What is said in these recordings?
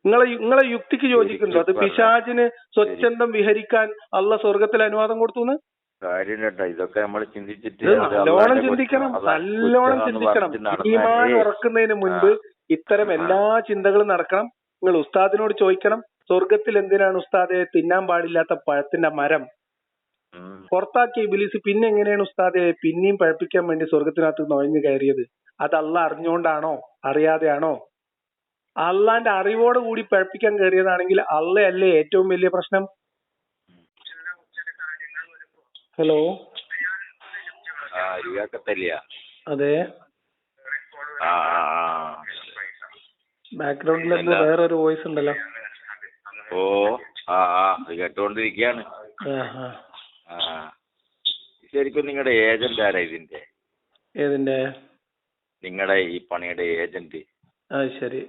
നിങ്ങളെ യുക്തിക്ക് യോജിക്കുന്നുണ്ടോ? അത് പിശാചിന് സ്വച്ഛന്തം വിഹരിക്കാൻ അള്ളാഹ് സ്വർഗത്തിൽ അനുവാദം കൊടുത്തു? കാര്യം കേട്ടോ, ഇതൊക്കെ നമ്മൾ ചിന്തിച്ചിട്ട് നല്ലോണം ചിന്തിക്കണം, നല്ലോണം ചിന്തിക്കണം. ഈമാൻ ഉറക്കുന്നതിന് മുൻപ് ഇത്തരം എല്ലാ ചിന്തകളും നടക്കണം. നിങ്ങൾ ഉസ്താദിനോട് ചോദിക്കണം, സ്വർഗത്തിൽ എന്തിനാണ് ഉസ്താദെ തിന്നാൻ പാടില്ലാത്ത പഴത്തിന്റെ മരം പുറത്താക്കിയ ഇബ്ലീസ് പിന്നെ എങ്ങനെയാണ് ഉസ്താദെ പിന്നെയും പഴപ്പിക്കാൻ വേണ്ടി സ്വർഗത്തിനകത്ത് നുഴഞ്ഞു കയറിയത്? അത് അള്ളാഹ് അറിഞ്ഞുകൊണ്ടാണോ അറിയാതെയാണോ? അള്ളാന്റെ അറിവോട് കൂടി പഴപ്പിക്കാൻ കയറിയതാണെങ്കിൽ അള്ളയല്ലേ ഏറ്റവും വലിയ പ്രശ്നം? ഹലോ, അതെ, ബാക്ക്ഗ്രൗണ്ടിൽ എന്തോ വേറൊരു വോയിസ് ഉണ്ടല്ലോ. ഓ കേട്ടോണ്ടിരിക്കയാണ്. ശരിക്കും നിങ്ങളുടെ ഏജന്റ് ആരാ ഇതിന്റെ? ഏതിന്റെ? നിങ്ങളുടെ ഈ പണിയുടെ ഏജന്റ്. ശരി,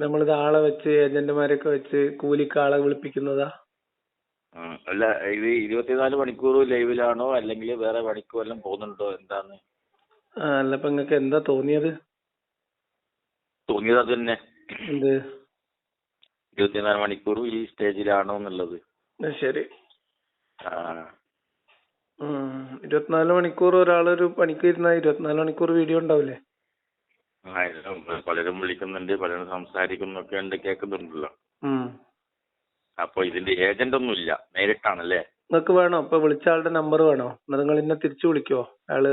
നമ്മളിത് ആളെ വെച്ച് ഏജന്റുമാരൊക്കെ വെച്ച് കൂലിക്ക് ആളെ വിളിപ്പിക്കുന്നതാ? അല്ല, ഇത് 24 മണിക്കൂർ ലൈവിലാണോ അല്ലെങ്കിൽ വേറെ പണിക്ക് വല്ലതും പോകുന്നുണ്ടോ എന്താന്ന്? അല്ല, ഇപ്പൊ നിങ്ങക്ക് എന്താ തോന്നിയത്? തോന്നിയത് അത് തന്നെ, എന്ത് 24 മണിക്കൂർ ഈ സ്റ്റേജിലാണോ എന്നുള്ളത്. ശരി, 24 മണിക്കൂർ ഒരാളൊരു പണിക്ക് ഇരുന്ന 24 മണിക്കൂർ വീഡിയോ ഉണ്ടാവില്ലേ? പലരും വിളിക്കുന്നുണ്ട്, പലരും സംസാരിക്കുന്നൊക്കെ ഉണ്ട്, കേൾക്കുന്നുണ്ടല്ലോ. അപ്പൊ ഇതിന്റെ ഏജന്റ് ഒന്നും ഇല്ല, നേരിട്ടാണല്ലേ? നിങ്ങൾക്ക് വേണോ ഇപ്പൊ വിളിച്ച ആളുടെ നമ്പർ വേണോ? എന്നാൽ നിങ്ങൾ എന്നെ തിരിച്ചു വിളിക്കോ? അയാള്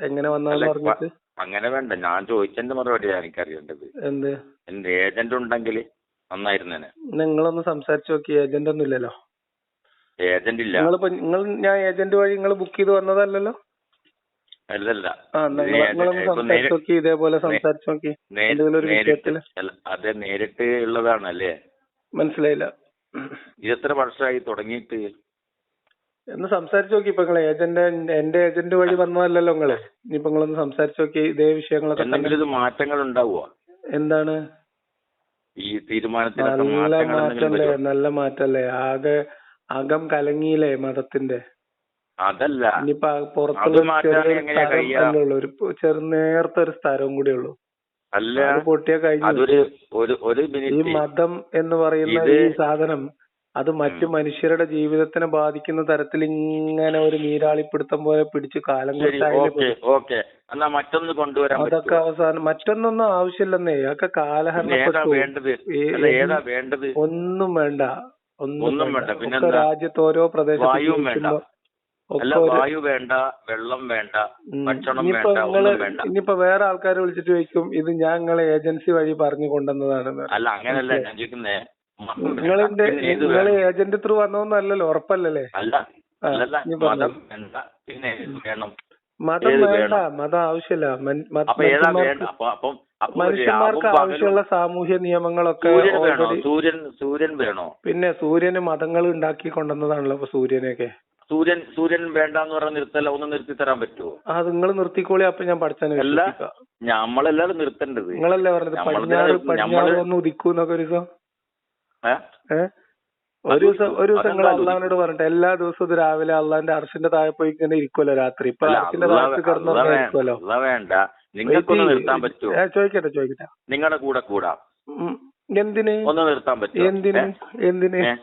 എങ്ങനെ വന്നാലും പറഞ്ഞിട്ട്? അങ്ങനെ വേണ്ട, ഞാൻ ചോദിച്ചതിന്റെ മറുപടിയാണ് എനിക്കറിയേണ്ടത്. എന്ത്? എന്റെ ഏജന്റ് ഉണ്ടെങ്കിൽ നന്നായിരുന്നേനെ. നിങ്ങളൊന്ന് സംസാരിച്ചു നോക്കി. ഏജന്റ് ഒന്നും ഇല്ലല്ലോ. ഏജന്റ് ഇല്ല. ഞാൻ ഏജന്റ് വഴി നിങ്ങൾ ബുക്ക് ചെയ്ത് വന്നതല്ലല്ലോ? അല്ലല്ല, സംസാരിച്ചു നോക്കി, ഇതേപോലെ സംസാരിച്ചു നോക്കി. അതെ, നേരിട്ട് ഉള്ളതാണല്ലേ? മനസ്സിലായില്ല. ഇതെത്ര വർഷമായി തുടങ്ങിയിട്ട്? എന്ന് സംസാരിച്ചു നോക്കി. ഇപ്പൊ നിങ്ങള് എന്റെ ഏജന്റ് വഴി വന്നതല്ലല്ലോ നിങ്ങള്. ഇനിയിപ്പോ നിങ്ങളൊന്ന് സംസാരിച്ചു നോക്കി ഇതേ വിഷയങ്ങളൊക്കെ. എന്തെങ്കിലും മാറ്റങ്ങൾ ഉണ്ടാവുക? എന്താണ് ഈ തീരുമാനത്തിൽ? നല്ല മാറ്റല്ലേ? ആകെ അകം കലങ്ങിയില്ലേ മതത്തിന്റെ? അതല്ല, ഇനിയിപ്പോ പുറത്തുള്ള ഒരു നേരത്തെ ഒരു സ്ഥലവും കൂടെ ഉള്ളൂ. അല്ല, പൊട്ടിയ കഴിഞ്ഞു. ഈ മതം എന്ന് പറയുന്ന ഈ സാധനം അത് മറ്റു മനുഷ്യരുടെ ജീവിതത്തിനെ ബാധിക്കുന്ന തരത്തിൽ ഇങ്ങനെ ഒരു നീരാളിപ്പിടുത്തം പോലെ പിടിച്ചു കാലം അതൊക്കെ അവസാനം മറ്റൊന്നൊന്നും ആവശ്യമില്ലെന്നേ. അതൊക്കെ കാലഹരണപ്പെട്ടു. ഒന്നും വേണ്ട, ഒന്നും വേണ്ട. രാജ്യത്ത് ഓരോ പ്രദേശത്തും വായു വേണ്ട, വെള്ളം വേണ്ട, ഭക്ഷണം വേണ്ട, ഒന്നും വേണ്ട. ഇനിയിപ്പോ വേറെ ആൾക്കാർ വിളിച്ചിട്ട് ചോദിക്കും ഇത് ഞാൻ നിങ്ങളെ ഏജൻസി വഴി പറഞ്ഞു കൊണ്ടുവന്നതാണെന്ന്. അല്ല, അങ്ങനല്ല ഞാൻ ചോദിക്കുന്നേ. നിങ്ങള് ഏജന്റ് ത്രൂ വന്നോന്നല്ലല്ലോ, ഉറപ്പല്ലേ? മതം വേണ്ട, മതം ആവശ്യമില്ല. മനുഷ്യന്മാർക്ക് ആവശ്യമുള്ള സാമൂഹ്യ നിയമങ്ങളൊക്കെ സൂര്യൻ വേണോ? പിന്നെ സൂര്യന് മതങ്ങൾ ഉണ്ടാക്കി കൊണ്ടുവന്നതാണല്ലോ ഇപ്പൊ സൂര്യനെയൊക്കെ. സൂര്യൻ വേണ്ടെന്ന് പറഞ്ഞ നിർത്തല്ല, ഒന്ന് നിർത്തി തരാൻ പറ്റുമോ? അത് നിങ്ങൾ നിർത്തിക്കോളി. അപ്പൊ ഞാൻ പഠിച്ചാൽ നമ്മളെല്ലാരും നിർത്തേണ്ടത്. നിങ്ങളല്ലേ പറഞ്ഞത് പടിഞ്ഞാറ് ഒന്ന് ഉദിക്കൂന്നൊക്കെ ഒരു ദിവസം? ഒരു ദിവസം നിങ്ങൾ അള്ളാഹിനോട് പറഞ്ഞിട്ട് എല്ലാ ദിവസവും രാവിലെ അള്ളാന്റെ അർശിന്റെ താഴെ പോയി ഇങ്ങനെ ഇരിക്കുമല്ലോ രാത്രി. ഇപ്പൊ അർശിന്റെ താഴത്ത് കിടന്നിരിക്കുമല്ലോ. വേണ്ട, നിങ്ങൾക്കൊന്ന് നിർത്താൻ പറ്റുമോ? ചോദിക്കട്ടെ. നിങ്ങളുടെ കൂടെ കൂടാ. എന്തിന്? ഒന്ന് നിർത്താൻ പറ്റുമോ? എന്തിന്?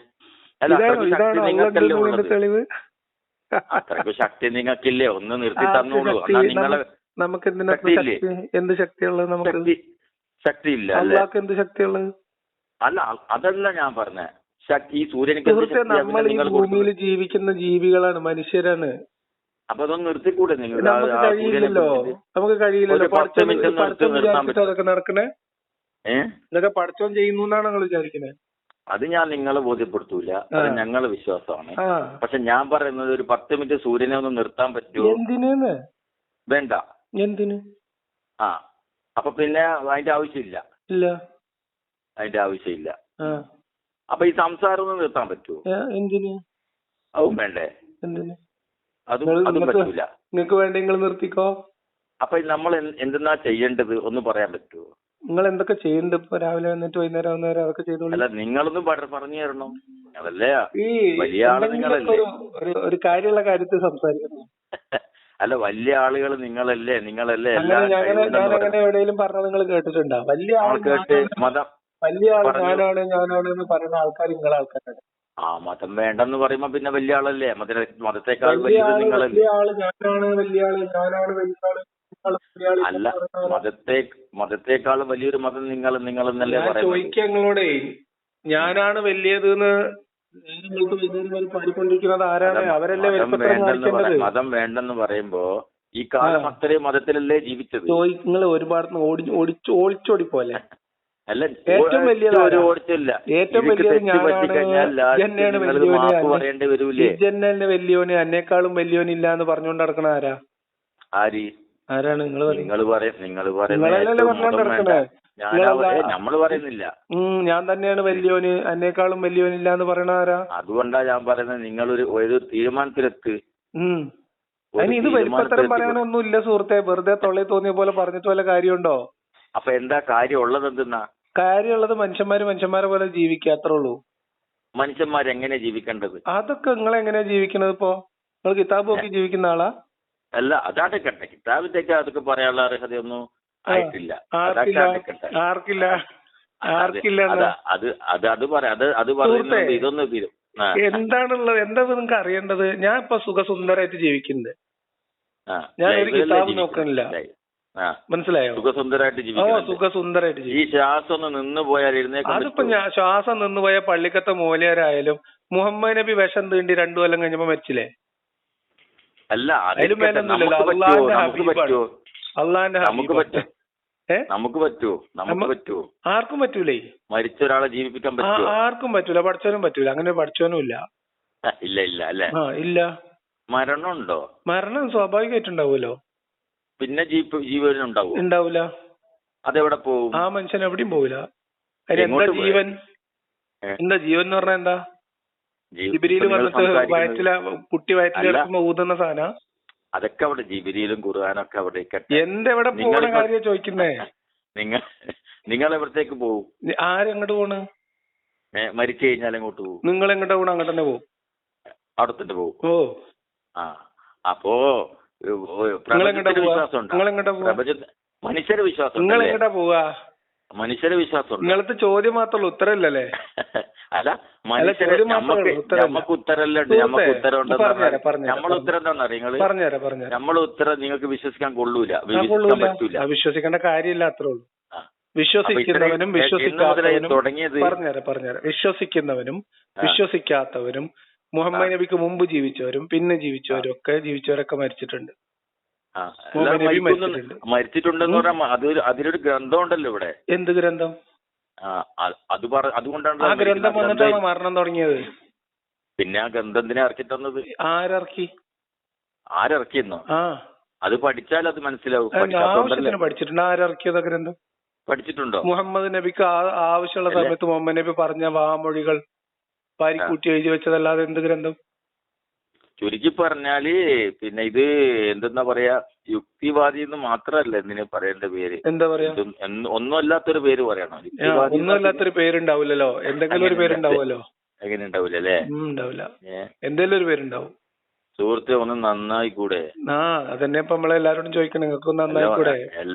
ഇതാണോ തെളിവ്? അത്രയ്ക്ക് ശക്തി നിങ്ങൾക്കില്ലേ? ഒന്ന് നിർത്തി തന്നോളൂ. നമുക്ക് എന്ത് ശക്തിയുള്ളത്? നമുക്ക് ശക്തിയില്ല. അള്ളാഹ്ക്ക് എന്ത് ശക്തിയുള്ളത്? അല്ല, അതല്ല ഞാൻ പറഞ്ഞ ശക്തി. സൂര്യന് നമ്മൾ ഈ ഭൂമിയിൽ ജീവിക്കുന്ന ജീവികളാണ്, മനുഷ്യരാണ്. അപ്പൊ അതൊന്ന് നിർത്തിക്കൂടെ നിങ്ങൾ? നമുക്ക് കഴിയില്ലല്ലോ. അതൊക്കെ നടക്കണേ? ഇതൊക്കെ പഠിച്ചോൻ ചെയ്യുന്നു എന്നാണ് നിങ്ങൾ വിചാരിക്കണേ? അത് ഞാൻ നിങ്ങളെ ബോധ്യപ്പെടുത്തൂല, അത് ഞങ്ങളെ വിശ്വാസമാണ്. പക്ഷെ ഞാൻ പറയുന്നത് ഒരു 10 മിനിറ്റ് സൂര്യനെ ഒന്ന് നിർത്താൻ പറ്റുമോ? എന്തിനെന്ന്? വേണ്ട. എന്തിന്? അപ്പൊ പിന്നെ അതിന്റെ ആവശ്യമില്ല. അതിന്റെ ആവശ്യമില്ല. അപ്പൊ ഈ സംസാരം ഒന്ന് നിർത്താൻ പറ്റുമോ? എന്തിന്? അതും വേണ്ടേ? എന്തിന്? അതും പറ്റൂല. നിങ്ങൾക്ക് വേണ്ട നിങ്ങൾ നിർത്തിക്കോ. അപ്പൊ നമ്മൾ എന്തെന്നാ ചെയ്യേണ്ടത് ഒന്ന് പറയാൻ പറ്റുമോ? നിങ്ങൾ എന്തൊക്കെ ചെയ്യുന്നുണ്ട് ഇപ്പൊ? രാവിലെ വന്നിട്ട് വൈകുന്നേരം ആവുന്നവരെ അതൊക്കെ ചെയ്തോളൂ. അല്ല, നിങ്ങളൊന്നും പറഞ്ഞു തരണം. അതല്ലേ വലിയ ആള് നിങ്ങളല്ലേ? ഒരു കാര്യമുള്ള കാര്യത്തിൽ സംസാരിക്കുന്നു. അല്ല, വലിയ ആളുകൾ നിങ്ങളല്ലേ? ഞാൻ അങ്ങനെ എവിടെയെങ്കിലും പറഞ്ഞത് നിങ്ങൾ കേട്ടിട്ടുണ്ടോ? വലിയ ആൾ വലിയ ആള് ഞാനാണ് എന്ന് പറയുന്ന ആൾക്കാർ നിങ്ങളെ ആൾക്കാരാണ്. ആ മതം വേണ്ടെന്ന് പറയുമ്പോ പിന്നെ വലിയ ആളല്ലേ? മതത്തെക്കാൾ വലിയത് നിങ്ങളല്ലേ? വലിയ ആള് ഞാനാണ് വലിയ ആള്. അല്ല, മതത്തെക്കാൾ വലിയൊരു മതം നിങ്ങളെന്നല്ലേ പറയുന്നത്? ചോദിക്കുക നിങ്ങളോടേ, ഞാനാണ് വലിയത് പാടിക്കൊണ്ടിരിക്കുന്നത് ആരാണ്? അവരല്ലേ വലിപ്പത്തരം കാണിക്കേണ്ടത്. മതം വേണ്ടെന്ന് പറയുമ്പോ ഈ കാലം അത്രയും മതത്തിലല്ലേ ജീവിച്ചത്? നിങ്ങൾ ഒരുപാട് ഒളിച്ചോടി പോലെ. അല്ല, ഏറ്റവും വലിയത് വലിയോന് അന്നേക്കാളും വലിയോനില്ല എന്ന് പറഞ്ഞുകൊണ്ട് നടക്കണ ആരാ? ആരാണ്? നിങ്ങൾ നമ്മള് പറയുന്നില്ല. ഞാൻ തന്നെയാണ് വലിയോന്, അന്നേക്കാളും വലിയോനില്ല എന്ന് പറയണ ആരാ? അതുകൊണ്ടാ ഞാൻ പറയുന്നത്, നിങ്ങൾ ഒരു തീരുമാനത്തിലെത്ത്. അതിന് ഇത് വലിപ്പത്തരം പറയാനൊന്നുമില്ല സുഹൃത്തെ. വെറുതെ തൊള്ളി തോന്നിയ പോലെ പറഞ്ഞിട്ട് വല്ല കാര്യമുണ്ടോ? അപ്പൊ എന്താ കാര്യം ഉള്ളത്? എന്തെന്നാ കാര്യമുള്ളത്? മനുഷ്യന്മാരെ പോലെ ജീവിക്കുക, അത്രേ ഉള്ളൂ. മനുഷ്യന്മാരെങ്ങനെ ജീവിക്കേണ്ടത്? അതൊക്കെ നിങ്ങൾ എങ്ങനെയാ ജീവിക്കണത്? ഇപ്പൊ നിങ്ങൾ കിതാബ് നോക്കി ജീവിക്കുന്ന ആളാ? അല്ല, അതാണ് കേട്ടെ. കിതാബിലേക്ക് അതൊക്കെ പറയാനുള്ള അർഹതയൊന്നും ആയിട്ടില്ല. ആർക്കില്ല? ഇതൊന്നും എന്താണുള്ളത്? എന്താ നിങ്ങൾക്ക് അറിയേണ്ടത്? ഞാൻ ഇപ്പൊ സുഖസുന്ദരായിട്ട് ജീവിക്കുന്നത്. ഞാൻ ഒരു കിതാബ് നോക്കണില്ല. മനസ്സിലായോ? സുഖസുന്ദരായിട്ട് സുഖസുന്ദരായിട്ട് ഈ ശ്വാസം ഒന്ന് നിന്ന് പോയാൽ അതിപ്പോ ഞാൻ ശ്വാസം നിന്ന് പോയ പള്ളിക്കത്തെ മൂലയരായാലും മുഹമ്മദ് നബി വിഷം തീണ്ടി 2 കൊല്ലം കഴിഞ്ഞപ്പോ മരിച്ചില്ലേ? അല്ല, അള്ളാന്റെ നമുക്ക് പറ്റുമോ? ആർക്കും പറ്റൂലേ. മരിച്ച ഒരാളെ ജീവിപ്പിക്കാൻ പറ്റുമോ? ആർക്കും പറ്റൂല. പഠിച്ചവനും പറ്റൂല. അങ്ങനെ പഠിച്ചവനും ഇല്ല. ഇല്ല അല്ലേ? ഇല്ല. മരണം ഉണ്ടോ? മരണം സ്വാഭാവികമായിട്ടുണ്ടാവുമല്ലോ. പിന്നെ ജീവൻ ഉണ്ടാവൂല. അതെവിടെ പോകും? ആ മനുഷ്യൻ എവിടെയും പോവില്ല. അതിനെന്താ ജീവൻ? എന്താ ജീവൻ എന്ന് പറഞ്ഞാൽ എന്താ? ജിബ്രീൽ വന്നിട്ട് കുട്ടി വയറ്റിലെടുക്കുമ്പോ ഊതുന്ന സാധന? അതൊക്കെ അവിടെ ജിബ്രീലും ഖുർആനൊക്കെ അവിടെ. എന്തെവിടെ പോണ കാര്യം ചോദിക്കുന്നേ? നിങ്ങൾ എവിടത്തേക്ക് പോകും? ആരെങ്ങോട്ട് പോണ്? മരിച്ചു കഴിഞ്ഞാൽ എങ്ങോട്ട് പോകും? നിങ്ങൾ എങ്ങോട്ടാ പോണ? അങ്ങോട്ട് തന്നെ പോകും. അവിടെ തന്നെ പോകും. അപ്പോ മനുഷ്യരെ വിശ്വാസം. നിങ്ങൾ എങ്ങോട്ടാ പോവാ? മനുഷ്യരെ വിശ്വാസം. നിങ്ങളത്തെ ചോദ്യം മാത്രമല്ല, ഉത്തരമില്ലല്ലേ? അല്ല, നമുക്ക് ഉത്തരമുണ്ട്. നമ്മളെ ഉത്തരം നിങ്ങൾക്ക് വിശ്വസിക്കാൻ കൊള്ളൂല, വിശ്വസിക്കാൻ പറ്റൂല. വിശ്വസിക്കേണ്ട കാര്യമില്ല, അത്രേ ഉള്ളൂ. വിശ്വസിക്കുന്നവനും വിശ്വസിക്കാത്തവനും പറഞ്ഞുതരാം. വിശ്വസിക്കുന്നവനും വിശ്വസിക്കാത്തവരും മുഹമ്മദ് നബിക്ക് മുമ്പ് ജീവിച്ചവരും പിന്നെ ജീവിച്ചവരൊക്കെ മരിച്ചിട്ടുണ്ട്. മരിച്ചിട്ടുണ്ടെന്ന് പറഞ്ഞാൽ അതിലൊരു ഗ്രന്ഥം ഉണ്ടല്ലോ ഇവിടെ. എന്ത് ഗ്രന്ഥം? അതുകൊണ്ടാണ് ആ ഗ്രന്ഥം വന്നിട്ടാണോ മരണം തുടങ്ങിയത്? പിന്നെ ആ ഗ്രന്ഥത്തിനെ ഇറക്കി തന്നത് ആരിറക്കിയെന്നോ? അത് പഠിച്ചാൽ അത് മനസ്സിലാവും. പഠിച്ചിട്ടുണ്ട്. ആരിറക്കിയതാ ഗ്രന്ഥം? പഠിച്ചിട്ടുണ്ടോ? മുഹമ്മദ് നബിക്ക് ആവശ്യമുള്ള സമയത്ത് മുഹമ്മദ് നബി പറഞ്ഞ വാമൊഴികൾ പാരിക്കൂട്ടി എഴുതി വെച്ചതല്ലാതെ എന്ത് ഗ്രന്ഥം? ചുരുക്കി പറഞ്ഞാല് പിന്നെ ഇത് എന്തെന്നാ പറയാ, യുക്തിവാദി എന്ന് മാത്രല്ല ഇതിന് പറയേണ്ട പേര്. എന്താ പറയാ? ഒന്നും അല്ലാത്തൊരു പേര് പറയണം. ഒന്നും അല്ലാത്തൊരു പേരുണ്ടാവില്ലല്ലോ. എന്തെങ്കിലും ഒരു പേരുണ്ടാവുമല്ലോ. എങ്ങനെ ഉണ്ടാവില്ല അല്ലേ? ഉണ്ടാവില്ല. എന്തെങ്കിലും ഒരു പേരുണ്ടാവും. സുഹൃത്തെ, ഒന്ന് നന്നായി കൂടെ? അതന്നെ ഇപ്പൊ നമ്മളെല്ലാരോടും ചോദിക്കണം. നിങ്ങൾക്കൊന്ന് നന്നായി കൂടെ?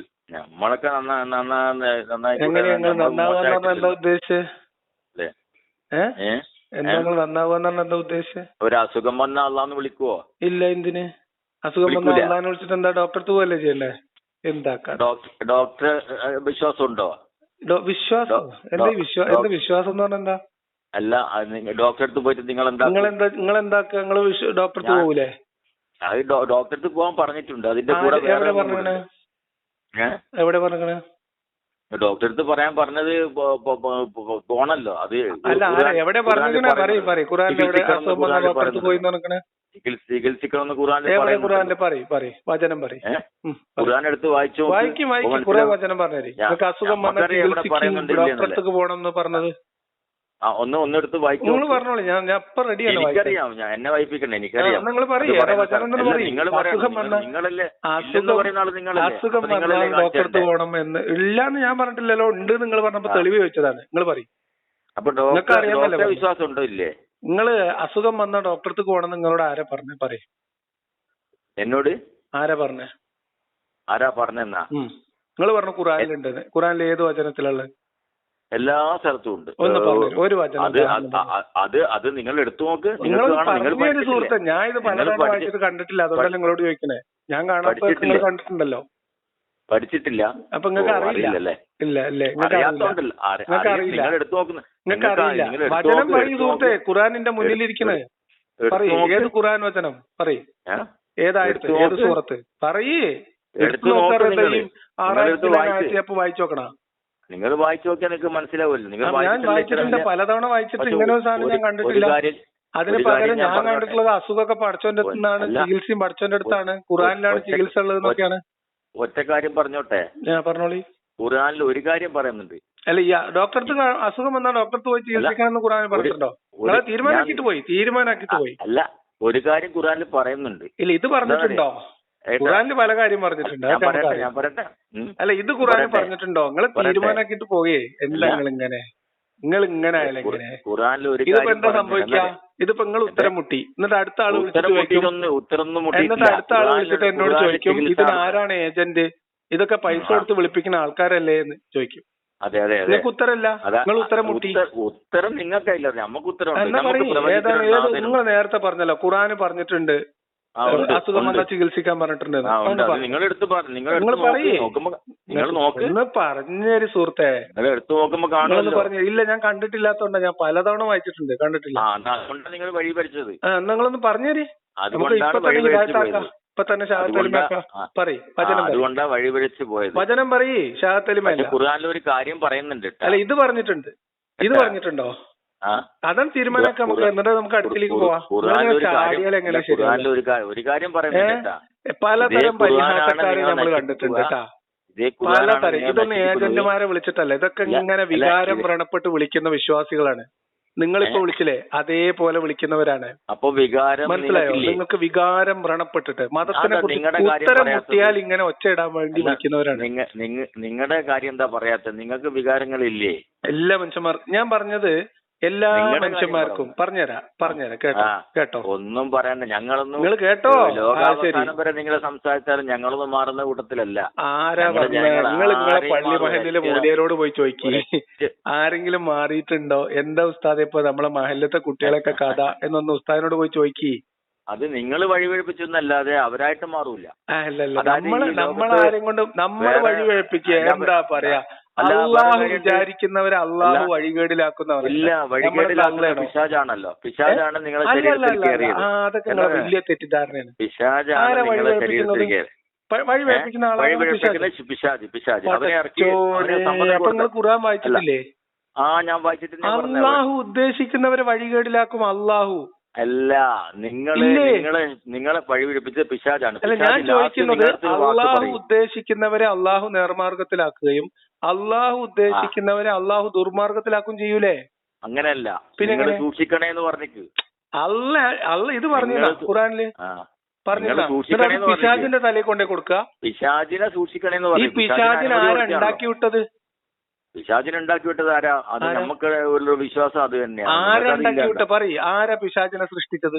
നമ്മളൊക്കെ നന്നായി. എന്താ ഉദ്ദേശിച്ചത്? എന്താ ഉദ്ദേശിച്ചത്? ഒരു അസുഖം വന്ന അള്ളാന്ന് വിളിക്കുവോ? ഇല്ല. എന്തിന് അസുഖം വന്ന അള്ളാന്ന് വിളിച്ചിട്ട് എന്താ? ഡോക്ടർക്ക് പോവല്ലേ ചെയ്യണ്ടേ? എന്താക്കാ? ഡോക്ടർ വിശ്വാസം ഉണ്ടോ? വിശ്വാസം? എന്ത് വിശ്വാസം എന്ന് പറഞ്ഞാ എന്താ? അല്ല, ഡോക്ടറെ അടുത്ത് പോയിട്ട് നിങ്ങൾ എന്താക്കാ? ഡോക്ടർക്ക് പോകൂലേ? അത് ഡോക്ടറെ അടുത്ത് പോകാൻ പറഞ്ഞിട്ടുണ്ട്. അതിന്റെ കൂടെ എവിടെ പറഞ്ഞേ? ഡോക്ടറെ അടുത്ത് പറയാൻ പറഞ്ഞത് പോണല്ലോ. അത് എവിടെ പറഞ്ഞേ? ചികിത്സിക്കണമെന്ന് വചനം പറയും. ഖുർആൻ എടുത്ത് വായിച്ചു. കുറെ വചനം പറഞ്ഞു. അസുഖം ഡോക്ടർക്ക് പോകണം എന്ന് പറഞ്ഞത് ഒന്നെടുത്ത് വായിച്ചു. നിങ്ങൾ പറഞ്ഞോളൂ. ഞാൻ ഇപ്പൊ റെഡിയാണ്. എനിക്കറിയാം. എന്നെ വായിപ്പിക്കണ്ടേ? എനിക്കറിയാം. നിങ്ങൾ ഡോക്ടർക്ക് പോകണം എന്ന് ഇല്ലാന്ന് ഞാൻ പറഞ്ഞിട്ടില്ലല്ലോ. ഉണ്ട് നിങ്ങൾ പറഞ്ഞപ്പോ തെളിവ് വെച്ചതാണ്. നിങ്ങൾ പറയും. അപ്പൊ ഡോക്ടറെ വിശ്വാസം ഉണ്ടോ ഇല്ലേ? നിങ്ങള് അസുഖം വന്ന ഡോക്ടർക്ക് പോകണം നിങ്ങളോട് ആരാ പറഞ്ഞേ? പറയും. എന്നോട് ആരാ പറഞ്ഞെന്നാ? നിങ്ങൾ പറഞ്ഞു ഖുർആനിലുണ്ട്. ഖുർആനിൽ ഏത് വചനത്തിലുള്ളത്? എല്ലാ സ്ഥലത്തും ഉണ്ട്. ഒന്ന് പറഞ്ഞു ഒരു വചനം. അത് നിങ്ങൾ എടുത്തു നോക്ക്. സുഹൃത്തെ, ഞാൻ ഇത് പലതവണ വായിച്ചത് കണ്ടിട്ടില്ല, അതുകൊണ്ടല്ല നിങ്ങളോട് ചോദിക്കണേ. ഞാൻ കാണാത്ത നിങ്ങൾ കണ്ടിട്ടുണ്ടല്ലോ. പഠിച്ചിട്ടില്ല. അപ്പൊ നിങ്ങൾക്ക് അറിയില്ലല്ലേ? ഇല്ല അല്ലേ? നിങ്ങൾക്ക് അറിയില്ല. വചനം പറയൂ സുഹൃത്തെ, ഖുറാനിന്റെ മുന്നിലിരിക്കണേ. പറയൂ, ഏത് ഖുറാൻ വചനം പറയൂ, ഏതായിട്ട്, ഏത് സൂറത്ത് പറയേ. എടുത്തു നോക്കാറേയും 6,000 അപ്പൊ വായിച്ചു നോക്കണ. നിങ്ങൾ വായിച്ചു നോക്കിയാൽ നിങ്ങൾക്ക് മനസ്സിലാവില്ല. ഞാൻ വായിച്ചിട്ടുണ്ട്, പലതവണ വായിച്ചിട്ട് ഇങ്ങനെ ഒരു സാധനം ഞാൻ കണ്ടിട്ടില്ല. അതിന് പകരം ഞാൻ കണ്ടിട്ടുള്ളത് അസുഖമൊക്കെ പഠിച്ചോന്റെ അടുത്താണ്, ചികിത്സയും പഠിച്ചോന്റെ അടുത്താണ്, ഖുറാനിലാണ് ചികിത്സ ഉള്ളത് എന്നൊക്കെയാണ്. ഒറ്റ കാര്യം പറഞ്ഞോട്ടെ? പറഞ്ഞോളി. ഖുറാനിൽ ഒരു കാര്യം പറയുന്നുണ്ട്. അല്ല, ഈ ഡോക്ടർക്ക് അസുഖം വന്നാൽ ഡോക്ടർക്ക് പോയി ചികിത്സിക്കണമെന്ന് ഖുറാനിൽ പറഞ്ഞിട്ടുണ്ടോ? നിങ്ങളെ തീരുമാനാക്കിട്ട് പോയി. അല്ല, ഒരു കാര്യം ഖുറാനിൽ പറയുന്നുണ്ട്. ഇല്ല, ഇത് പറഞ്ഞിട്ടുണ്ടോ? ഖുറാനിൽ പല കാര്യം പറഞ്ഞിട്ടുണ്ട്. ഞാൻ പറയട്ടെ. അല്ല, ഇത് ഖുറാനിൽ പറഞ്ഞിട്ടുണ്ടോ? നിങ്ങൾ തീരുമാനാക്കിട്ട് പോകേ. എന്താ നിങ്ങൾ ഇങ്ങനെ ആയാലും എങ്ങനെ? ഇതിപ്പോ എന്താ സംഭവിക്കുക? ഇതിപ്പോ നിങ്ങൾ ഉത്തരം മുട്ടി, എന്നിട്ട് അടുത്ത ആള് വിളിച്ചിട്ട് ചോദിക്കും, എന്നിട്ട് അടുത്ത ആള് വിളിച്ചിട്ട് എന്നോട് ചോദിക്കും, ഇതിന് ആരാണ് ഏജന്റ്, ഇതൊക്കെ പൈസ കൊടുത്ത് വിളിപ്പിക്കുന്ന ആൾക്കാരല്ലേ എന്ന് ചോദിക്കും. നിങ്ങൾക്ക് ഉത്തരമില്ല, നിങ്ങൾ ഉത്തരം മുട്ടി. ഉത്തരം നിങ്ങൾക്കല്ല, നമുക്ക് ഉത്തരം. എന്നാ പറയും, ഏത് നിങ്ങൾ നേരത്തെ പറഞ്ഞല്ലോ ഖുറാന് പറഞ്ഞിട്ടുണ്ട് അസുഖം വന്നാൽ ചികിത്സിക്കാൻ പറഞ്ഞിട്ടുണ്ട്. നിങ്ങൾ പറയേ, ഒന്ന് പറഞ്ഞൊരു സുഹൃത്തെ. പറഞ്ഞു ഇല്ല, ഞാൻ കണ്ടിട്ടില്ലാത്തോണ്ടാ, ഞാൻ പലതവണ വായിച്ചിട്ടുണ്ട്, കണ്ടിട്ടില്ല. നിങ്ങളൊന്ന് പറഞ്ഞേരി, നമുക്ക് ഇപ്പൊ തന്നെ ഹിദായത്താക്കാം, ഇപ്പൊ തന്നെ ഷാഹത്തലിമാക്കാം. പറയും വചനം പറയേ, ഷാഹത്തലിമല്ല. ഖുർആനിൽ ഒരു കാര്യം പറയുന്നുണ്ട്. അല്ല, ഇത് പറഞ്ഞിട്ടുണ്ടോ? അതാണ് തീരുമാനമൊക്കെ നമുക്ക്. എന്നിട്ട് നമുക്ക് അടുത്തിലേക്ക് പോവാം. എങ്ങനെ പലതരം പരിഹാസക്കാരെ നമ്മൾ കണ്ടിട്ടുണ്ട് കേട്ടാ, പലതരം. ഇതൊന്നും ഏജന്റുമാരെ വിളിച്ചിട്ടല്ല, ഇതൊക്കെ ഇങ്ങനെ വികാരം വ്രണപ്പെട്ട് വിളിക്കുന്ന വിശ്വാസികളാണ്. നിങ്ങളിപ്പോ വിളിച്ചില്ലേ, അതേപോലെ വിളിക്കുന്നവരാണ്. അപ്പൊ വികാരം മനസ്സിലായോ? നിങ്ങൾക്ക് വികാരം വ്രണപ്പെട്ടിട്ട് മതത്തിനെ കുറിച്ച് ഉത്തരം മുട്ടിയാൽ ഇങ്ങനെ ഒച്ചയിടാൻ വേണ്ടി വിളിക്കുന്നവരാണ്. നിങ്ങളുടെ കാര്യം എന്താ പറയാത്ത? നിങ്ങൾക്ക് വികാരങ്ങളില്ലേ? എല്ലാ മനുഷ്യന്മാർക്കും ഞാൻ പറഞ്ഞത്, എല്ലാ മനുഷ്യന്മാർക്കും പറഞ്ഞുതരാം കേട്ടോ. ഒന്നും പറയണ്ട, ഞങ്ങളൊന്നും. നിങ്ങൾ കേട്ടോ? ലോകാവസാനം വരെ നിങ്ങൾ സംസാരിച്ചാലും ഞങ്ങളൊന്നും മാറുന്ന കൂട്ടത്തിലല്ല. ആരാ പറഞ്ഞ? നിങ്ങളെ പള്ളി മഹലിലെ മൂല്യരോട് പോയി ചോദിക്കേ, ആരെങ്കിലും മാറിയിട്ടുണ്ടോ? എന്താ ഉസ്താദ് ഇപ്പൊ നമ്മളെ മഹലിലത്തെ കുട്ടികളൊക്കെ കഥ എന്നൊന്ന് ഉസ്താദിനോട് പോയി ചോദിക്കേ. അത് നിങ്ങൾ വഴിപഴിപ്പിച്ചൊന്നല്ലാതെ അവരായിട്ട് മാറൂല. നമ്മളാരും കൊണ്ടും നമ്മൾ വഴിപഴിപ്പിക്കുക. എന്താ പറയാ, അള്ളാഹു വിചാരിക്കുന്നവരെ അള്ളാഹു വഴികേടിലാക്കുന്നവർ. പിശാചാണല്ലോ, പിശാചാണ് നിങ്ങളെ അതൊക്കെ വലിയ തെറ്റിദ്ധാരണയാണ്. വഴിപഴിപ്പിക്കുന്ന നിങ്ങൾ ഖുർആൻ വായിച്ചിട്ടില്ലേ? ഞാൻ വായിച്ചിട്ടുണ്ട്. അള്ളാഹു ഉദ്ദേശിക്കുന്നവരെ വഴികേടിലാക്കും അള്ളാഹു. അല്ല, നിങ്ങളെ വഴിപിടിപ്പിച്ച പിശാചാണ്. അല്ല, ഞാൻ ചോദിക്കുന്നത്, അള്ളാഹു ഉദ്ദേശിക്കുന്നവരെ അള്ളാഹു നേർമാർഗത്തിലാക്കുകയും അള്ളാഹു ഉദ്ദേശിക്കുന്നവരെ അള്ളാഹു ദുർമാർഗത്തിലാക്കും ചെയ്യൂലേ? അങ്ങനെയല്ല, പിന്നെ സൂക്ഷിക്കണേ എന്ന് പറഞ്ഞിട്ട് അല്ല ഇത് പറഞ്ഞു ഖുറാനില് പറഞ്ഞില്ല. പിശാചിന്റെ തലയിൽ കൊണ്ടേ കൊടുക്കുക. പിശാചിനെ സൂക്ഷിക്കണേന്ന് പറഞ്ഞു. ഈ പിശാചിനെ ആരാ ഉണ്ടാക്കി വിട്ടത്? പിശാചിനെ ഉണ്ടാക്കി വിട്ടത് ആരാ? അത് നമുക്ക് ഒരു വിശ്വാസം അത് തന്നെയാണ്. ആരാ ഉണ്ടാക്കി വിട്ട? പറയ്, ആരാ പിശാചിനെ സൃഷ്ടിച്ചത്?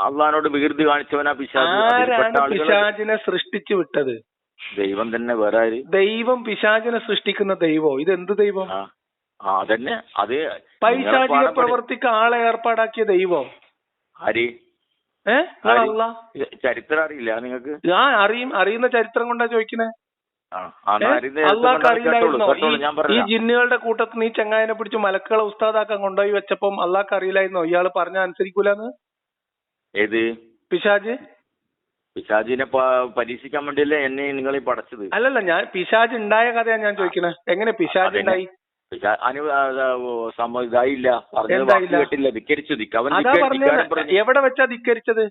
അള്ളാഹിനോട് വികൃതി കാണിച്ചവനാ പിശാച്. ആരാണ് പിശാചിനെ സൃഷ്ടിച്ചു വിട്ടത്? ദൈവം തന്നെ. വേറെ ആര്? ദൈവം പിശാചിനെ സൃഷ്ടിക്കുന്ന ദൈവം. ഇത് എന്ത് ദൈവം? അതന്നെ, അത് പൈശാചിക പ്രവർത്തിക്ക് ആളെ ഏർപ്പാടാക്കിയ ദൈവം ആര്? ചരിത്രം അറിയില്ല നിങ്ങൾക്ക്? ഞാൻ അറിയുന്ന ചരിത്രം കൊണ്ടാ ചോദിക്കുന്നേ. അള്ളാഹ്ക്ക് അറിയില്ലായിരുന്നോ ഈ ജിന്നുകളുടെ കൂട്ടത്തിൽ നീ ചങ്ങായനെ പിടിച്ച് മലക്കുകളെ ഉസ്താദാക്കാൻ കൊണ്ടുപോയി വെച്ചപ്പം അള്ളാഹ്ക്ക് അറിയില്ലായിരുന്നോ ഇയാള് പറഞ്ഞ അനുസരിക്കൂലെന്ന്? ഏത് പിശാജ്? പിശാജിനെ പരീക്ഷിക്കാൻ വേണ്ടിയല്ലേ എന്നെ നിങ്ങൾ ഈ പടച്ചത്? അല്ലല്ല, ഞാൻ പിശാജ് ഉണ്ടായ കഥയാണ് ഞാൻ ചോദിക്കണേ. എങ്ങനെ പിശാജ് ഉണ്ടായി? ഇതായില്ല, എവിടെ വെച്ചാ ധിക്കരിച്ചത്?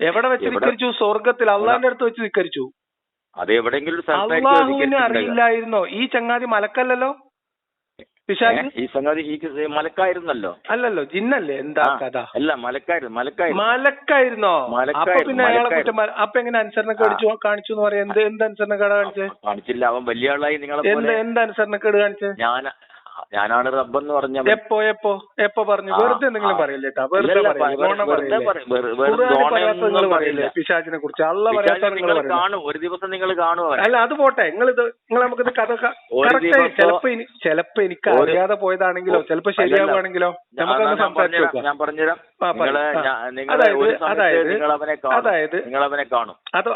എവിടെ വെച്ച് ധിക്കരിച്ചു? സ്വർഗത്തിൽ അള്ളാഹിന്റെ അടുത്ത് വെച്ച് ധിക്കരിച്ചു. അള്ളാഹുവിനെ അറിയില്ലായിരുന്നോ? ഈ ചങ്ങാതി മലക്കല്ലല്ലോ പിശാച്. ഈ സംഗതി ഈ മലക്കായിരുന്നല്ലോ. അല്ലല്ലോ, ജിന്നല്ലേ? എന്താ കഥ? അല്ല, മലക്കായിരുന്നോ? അപ്പൊ പിന്നെ അയാളെ കുറ്റം. അപ്പൊ എങ്ങനെ അനുസരണക്കേട് കാണിച്ചു എന്ന് പറയാം? എന്ത് അനുസരണക്കേട് കാണിച്ചേ? കാണിച്ചില്ല, അവൻ വലിയ ആളായി. നിങ്ങളെ എന്ത് അനുസരണക്കേട് കാണിച്ചേ? ഞാനാണ് റബ്ബെന്ന് പറഞ്ഞ എപ്പോ പറഞ്ഞു? വെറുതെ എന്തെങ്കിലും പറയില്ലേ? പറയില്ലേ പിശാചിനെ കുറിച്ച്? അള്ള പറയാത്ത കാണും, ഒരു ദിവസം നിങ്ങൾ കാണുമോ? അല്ല അത് പോട്ടെ, നിങ്ങളിത് നമുക്കിത് കഥ ചിലപ്പോ എനിക്ക് അറിയാതെ പോയതാണെങ്കിലോ ചിലപ്പോ ശരിയാവുകയാണെങ്കിലോ നമുക്കൊന്ന് സംസാരിച്ചു. ഞാൻ പറഞ്ഞുതരാം. അതായത്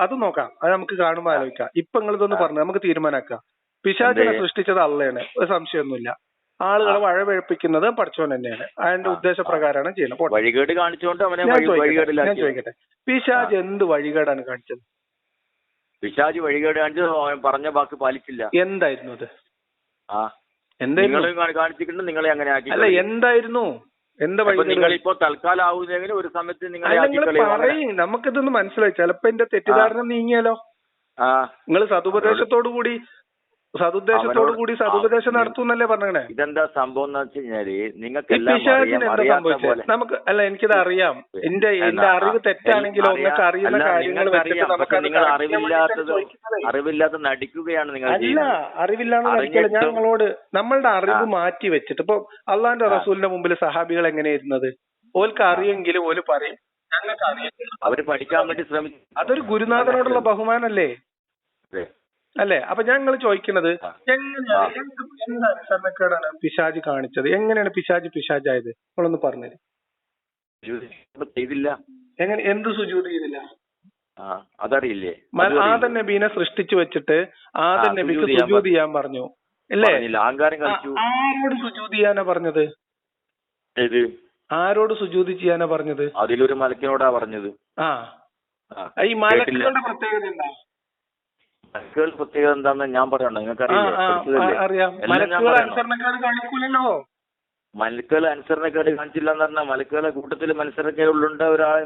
അത് നോക്കാം, അത് നമുക്ക് കാണുമ്പോൾ ആലോചിക്കാം. ഇപ്പൊ നിങ്ങളിതൊന്ന് പറഞ്ഞു നമുക്ക് തീരുമാനാക്കാം. പിശാചിനെ സൃഷ്ടിച്ചത് അള്ളയാണ്, ഒരു സംശയമൊന്നുമില്ല. ആളുകളെ വഴവഴപ്പിക്കുന്നത് പഠിച്ചോൻ തന്നെയാണ്, അതിന്റെ ഉദ്ദേശപ്രകാരമാണ് ചെയ്യുന്നത്. വഴികേട് കാണിച്ചുകൊണ്ട് ഞാൻ ചോദിക്കട്ടെ, പിശാജ് എന്ത് വഴികേടാണ് കാണിച്ചത്? പിശാജ് വഴികേട് കാണിച്ചത് പറഞ്ഞ വാക്ക് പാലിച്ചില്ല. എന്തായിരുന്നു അത്? കാണിച്ചിട്ടുണ്ട് നിങ്ങളെ അങ്ങനെ ആക്കി. അല്ല എന്തായിരുന്നു? എന്താ നിങ്ങളിപ്പോ തൽക്കാലം ആവുന്നെങ്കിൽ ഒരു സമയത്ത് നിങ്ങൾ പറയും, നമുക്കിതൊന്ന് മനസ്സിലായി. ചിലപ്പോ എന്റെ തെറ്റിദ്ധാരണ നീങ്ങിയാലോ? നിങ്ങൾ സതുദ്ദേശത്തോടു കൂടി സതുപദേശം നടത്തുന്നല്ലേ പറഞ്ഞേ? ഇതെന്താ സംഭവം എന്ന് വെച്ച് കഴിഞ്ഞാല് നിങ്ങൾക്ക് നമുക്ക് അല്ല, എനിക്കിത് അറിയാം. എന്റെ അറിവ് തെറ്റാണെങ്കിലോ നിങ്ങൾക്ക് അറിയുന്ന കാര്യങ്ങൾ അറിവില്ലാതെ നടിക്കുകയാണ് നിങ്ങൾ. അല്ല, അറിവില്ലാന്ന് നടിക്കില്ല. ഞാൻ നിങ്ങളോട് നമ്മളുടെ അറിവ് മാറ്റി വെച്ചിട്ട് ഇപ്പൊ അള്ളാന്റെ റസൂലിന്റെ മുമ്പിൽ സഹാബികൾ എങ്ങനെയായിരുന്നത്? ഓൽക്ക് അറിയെങ്കിലും ഓല് പറയും ഞങ്ങൾക്ക് അറിയാം. അവര് പഠിക്കാൻ വേണ്ടി ശ്രമിച്ചു. അതൊരു ഗുരുനാഥനോടുള്ള ബഹുമാനല്ലേ? അല്ലെ? അപ്പൊ ഞങ്ങൾ ചോദിക്കുന്നത്, എന്ത് അനുസരണക്കേടാണ് പിശാജ് കാണിച്ചത്? എങ്ങനെയാണ് പിശാജായത്? നിങ്ങളൊന്ന് പറഞ്ഞത്. എങ്ങനെ? എന്ത് സുജൂദ് ചെയ്തില്ല? അതറിയില്ലേ? ആദം നബീനെ സൃഷ്ടിച്ചു വെച്ചിട്ട് ആദം നബിക്ക് സുജൂദ് ചെയ്യാൻ പറഞ്ഞു അല്ലേ? ആരോട് സുജൂദ് ചെയ്യാനാ പറഞ്ഞത്? ആരോട് സുജൂദ് ചെയ്യാനാ പറഞ്ഞത്? അതിലൊരു മലക്കിനോടാ പറഞ്ഞത്. ഈ മലക്കുകളുടെ പ്രത്യേകത എന്താ? മലക്കുകൾ പ്രത്യേകത എന്താന്ന് ഞാൻ പറയണ്ട, നിങ്ങൾക്ക് അറിയാം. മലക്കുകൾ അനുസരണക്കേട് കാണിക്കൂലല്ലോ. മലക്കുകൾ അനുസരണക്കേട് കാണിച്ചില്ല എന്ന് പറഞ്ഞാൽ മലക്കുകളുടെ കൂട്ടത്തിൽ അനുസരണക്കേടുള്ള ഒരാളെ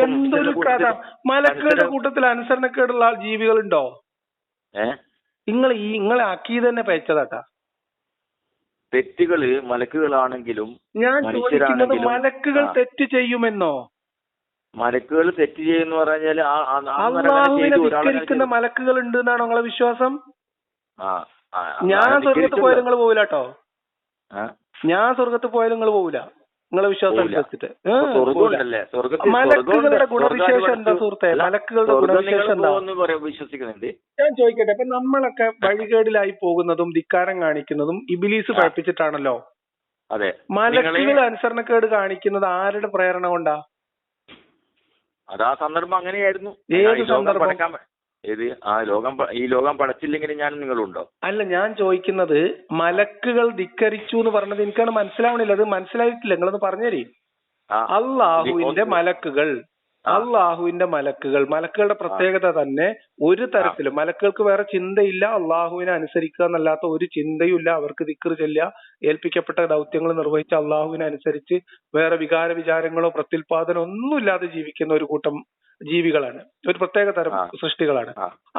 എന്തൊരു കഥ! മലക്കുകളുടെ കൂട്ടത്തിൽ അനുസരണക്കേടുള്ള ജീവികളുണ്ടോ? നിങ്ങളെ അക്കീദ തന്നെ പയച്ചതാട്ടാ. തെറ്റുകള് മലക്കുകളാണെങ്കിലും ഞാൻ ചോദിക്കുന്നത്, മലക്കുകൾ തെറ്റ് ചെയ്യുമെന്നോ? മലക്കുകൾ തെറ്റ് ചെയ്യുന്ന പറഞ്ഞാല് അള്ളാഹുവിനെ ധിക്കരിക്കുന്ന മലക്കുകൾ ഉണ്ട് എന്നാണോ നിങ്ങളെ വിശ്വാസം? ഞാൻ സ്വർഗത്ത് പോയാലും നിങ്ങൾ പോവില്ല കേട്ടോ. ഞാൻ സ്വർഗത്ത് പോയാലും നിങ്ങൾ പോവില്ല, നിങ്ങളെ വിശ്വാസം അനുസരിച്ചിട്ട്. മലക്കുകളുടെ ഗുണവിശേഷം എന്താ സുഹൃത്തെ? മലക്കുകളുടെ ഗുണവിശേഷം എന്താ? ഞാൻ ചോദിക്കട്ടെ, ഇപ്പൊ നമ്മളൊക്കെ വഴികേടിലായി പോകുന്നതും ധിക്കാരം കാണിക്കുന്നതും ഇബിലീസ് പഠിപ്പിച്ചിട്ടാണല്ലോ. മലക്കുകൾ അനുസരണക്കേട് കാണിക്കുന്നത് ആരുടെ പ്രേരണ കൊണ്ടാ? അതാ സന്ദർഭം അങ്ങനെയായിരുന്നു. ഏത് സന്ദർഭം? ഈ ലോകം പടച്ചില്ലെങ്കിൽ ഞാനും നിങ്ങളുണ്ടോ? അല്ല, ഞാൻ ചോദിക്കുന്നത് മലക്കുകൾ ധിക്കരിച്ചു എന്ന് പറഞ്ഞത് എനിക്കാണ് മനസ്സിലാവണില്ല. അത് മനസ്സിലായിട്ടില്ല, നിങ്ങളൊന്ന് പറഞ്ഞേരി. അള്ളാഹുവിന്റെ മലക്കുകളുടെ പ്രത്യേകത തന്നെ ഒരു തരത്തിലും മലക്കുകൾക്ക് വേറെ ചിന്തയില്ല. അള്ളാഹുവിനെ അനുസരിക്കുക എന്നല്ലാത്ത ഒരു ചിന്തയും ഇല്ല. അവർക്ക് ദിക്ർ ചൊല്ലുക, ഏൽപ്പിക്കപ്പെട്ട ദൗത്യങ്ങൾ നിർവഹിച്ച് അള്ളാഹുവിനെ അനുസരിച്ച് വേറെ വിചാരങ്ങളോ പ്രത്യുൽപാദനോ ഒന്നുമില്ലാതെ ജീവിക്കുന്ന ഒരു കൂട്ടം ജീവികളാണ്, ഒരു പ്രത്യേക തരം സൃഷ്ടികളാണ്.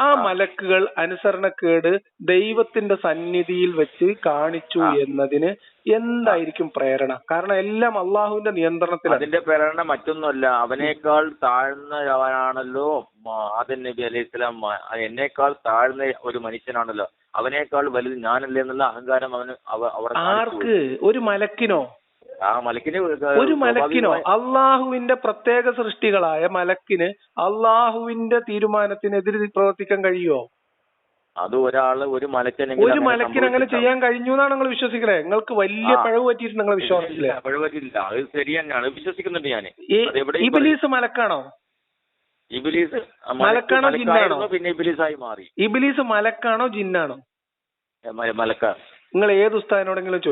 ആ മലക്കുകൾ അനുസരണക്കേട് ദൈവത്തിന്റെ സന്നിധിയിൽ വെച്ച് കാണിച്ചു എന്നതിന് എന്തായിരിക്കും പ്രേരണ? കാരണം എല്ലാം അള്ളാഹുവിന്റെ നിയന്ത്രണത്തിലാണ്. അതിന്റെ പ്രേരണ മറ്റൊന്നുമല്ല, അവനേക്കാൾ താഴ്ന്നവനാണല്ലോ ആദം നബി അലൈഹി സ്വലാം. എന്നേക്കാൾ താഴ്ന്ന ഒരു മനുഷ്യനാണല്ലോ, അവനേക്കാൾ വലുത് ഞാനല്ലേ എന്നുള്ള അഹങ്കാരം ആർക്ക്? ഒരു മലക്കിനോ? ഒരു മലക്കിനോ? അള്ളാഹുവിന്റെ പ്രത്യേക സൃഷ്ടികളായ മലക്കിന് അള്ളാഹുവിന്റെ തീരുമാനത്തിനെതിരെ പ്രവർത്തിക്കാൻ കഴിയുമോ? അത് ഒരു മലക്കിന് അങ്ങനെ ചെയ്യാൻ കഴിഞ്ഞു എന്നാണ് നിങ്ങൾ വിശ്വസിക്കണേ? നിങ്ങൾക്ക് വലിയ പഴവ് പറ്റിയിട്ട് നിങ്ങൾ വിശ്വാസത്തില്ല? പഴവ് പറ്റില്ല, അത് ശരി തന്നെയാണ്, വിശ്വസിക്കുന്നുണ്ട് ഞാൻ. ഇബ്ലീസ് മലക്കാണോ? ഇബ്ലീസ് മലക്കാണോ ജിന്നാണോ? പിന്നെ ഇബ്ലീസായി മാറി. ഇബ്ലീസ് മലക്കാണോ ജിന്നാണോ? മലക്കാണ്. നിങ്ങൾ ഏത് ഉസ്താദിനോടെങ്കിലും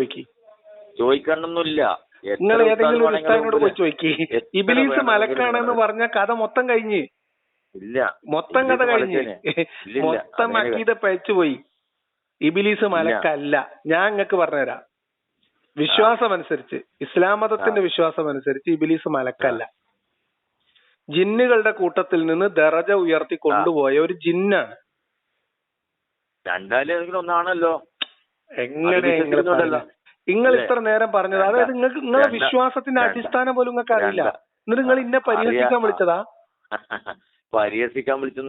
ചോദിക്കാനൊന്നുമില്ല. നിങ്ങൾ ഏതെങ്കിലും ഒരു ഉസ്താദിനോട് പോയി ചോദിക്കി. ഇബ്ലീസ് മലക്കാണെന്ന് പറഞ്ഞ കഥ മൊത്തം കഴിഞ്ഞ്. ഇല്ല, മൊത്തം കഥ കഴിഞ്ഞ് മൊത്തം അക്കീദ പഴിച്ചുപോയി. ഇബ്ലീസ് മലക്കല്ല. ഞാൻ നിങ്ങൾക്ക് പറഞ്ഞുതരാം. വിശ്വാസം അനുസരിച്ച്, ഇസ്ലാം മതത്തിന്റെ വിശ്വാസം അനുസരിച്ച് ഇബ്ലീസ് മലക്കല്ല. ജിന്നുകളുടെ കൂട്ടത്തിൽ നിന്ന് ദറജ ഉയർത്തി കൊണ്ടുപോയ ഒരു ജിന്നാണ്. ഒന്നാണല്ലോ. എങ്ങനെ നിങ്ങൾ ഇത്ര നേരം പറഞ്ഞത്? അതായത് നിങ്ങളെ വിശ്വാസത്തിന്റെ അടിസ്ഥാനം പോലും നിങ്ങൾക്ക് അറിയില്ല. എന്നിട്ട് നിങ്ങൾ ഇന്നെ പരിഹസിക്കാൻ വിളിച്ചതാ? പരിഹസിക്കാൻ വിളിച്ചു.